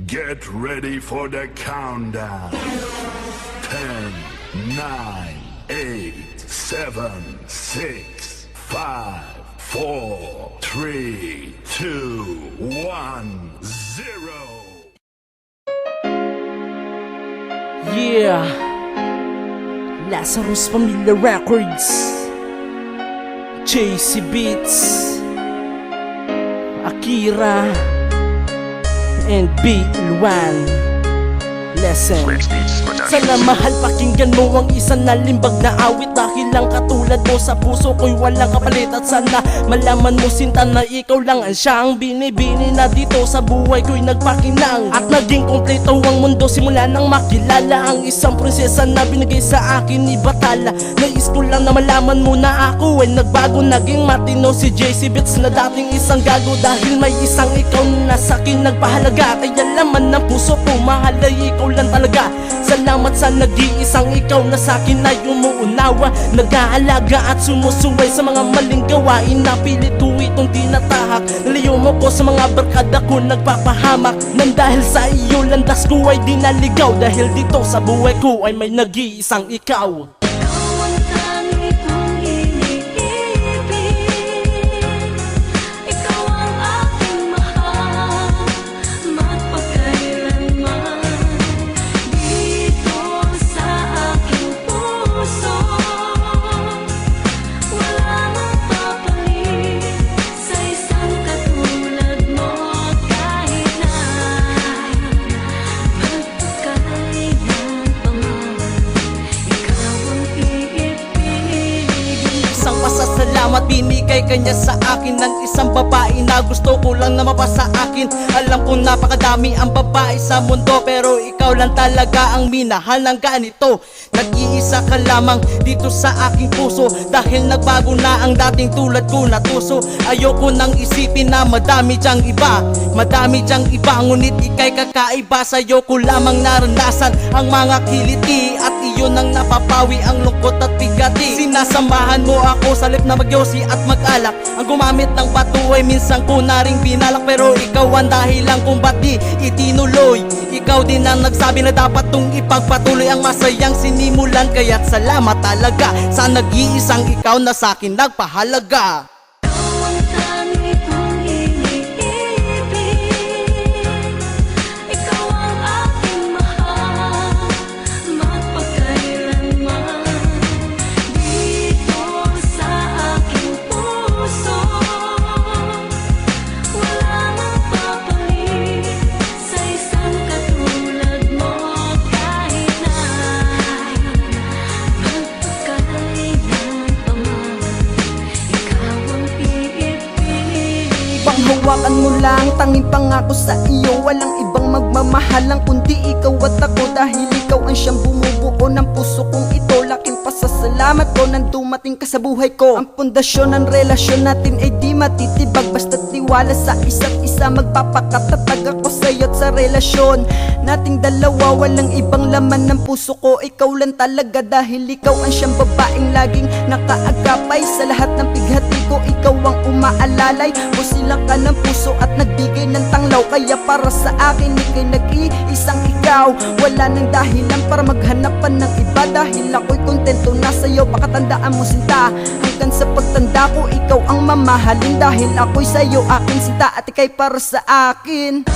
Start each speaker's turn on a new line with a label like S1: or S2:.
S1: Get ready for the countdown. 10, 9, 8, 7, 6, 5, 4, 3, 2, 1, 0.
S2: Yeah, Lazarus Familia Records, JC Beats, Akira, and B1. Lesson. Sana mahal pakinggan mo ang isang nalimbag na awit, dahil lang katulad mo sa puso ko'y walang kapalit. At sana malaman mo sinta na ikaw lang ang siyang binibini na dito sa buhay ko'y nagpakinang. At naging kompleto ang mundo simula nang makilala ang isang prinsesa na binigay sa akin ni Batala. Nais ko lang na malaman mo na ako ay nagbago, naging matino si JC Beats na dating isang gago. Dahil may isang ikaw na sa'kin nagpahalaga, kaya laman ng puso ko mahal ay ikaw lang talaga. Salamat sa nag-iisang ikaw na sa'kin ay umuunawa, nag-aalaga at sumusuway sa mga maling gawain na pilit ko itong tinatahak. Nalayo mo ko sa mga barkada ko nagpapahamak, nang dahil sa iyo landas ko ay di naligaw. Dahil dito sa buhay ko ay may nag-iisang ikaw. Salamat binigay kanya sa akin ng isang babae na gusto ko lang na mapasa akin. Alam kong napakadami ang babae sa mundo, pero ikaw lang talaga ang minahal ng ganito. Nag-iisa ka lamang dito sa aking puso, dahil nagbago na ang dating tulad ko na tuso. Ayoko nang isipin na madami dyang iba, madami dyang iba, ngunit ika'y kakaiba. Sa'yo ko lamang naranasan ang mga kiliti, at iyon ang napapawi ang lungkot at bigati. Sinasamahan mo ako sa lip na magyosi at mag-alak, ang gumamit ng bato ay minsan ko na ring binalak. Pero ikaw ang dahilan kung ba't di itinuloy. Ikaw din ang nagsabi na dapat tong ipagpatuloy ang masayang sinimulan. Kaya't salamat talaga sa nag-iisang ikaw na sa'kin nagpahalaga.
S3: Hawakan mo lang, tanging pangako sa iyo, walang ibang magmamahalang kundi ikaw at ako. Dahil ikaw ang siyang bumubuo ng puso kong ito. Laking pasasalamat ko nang dumating ka sa buhay ko. Ang pundasyon ng relasyon natin ay di matitibag, basta't tiwala sa isa't isa. Magpapakatatag ako sa'yo at sa relasyon nating dalawa. Walang ibang laman ng puso ko, ikaw lang talaga. Dahil ikaw ang siyang babaeng laging nakaagapay sa lahat ng pighati ko. Ikaw ang umaalalay o sila ka ng puso at nagbigay ng tanglaw. Kaya para sa akin ika'y nag-iisang ikaw. Wala nang dahilan para maghanapan ng iba, dahil ako'y kontento na sa'yo. Pakatandaan mo sinta, hanggang sa pagtanda ko ikaw ang mamahalin. Dahil ako'y sa'yo aking sinta at ika'y para sa akin.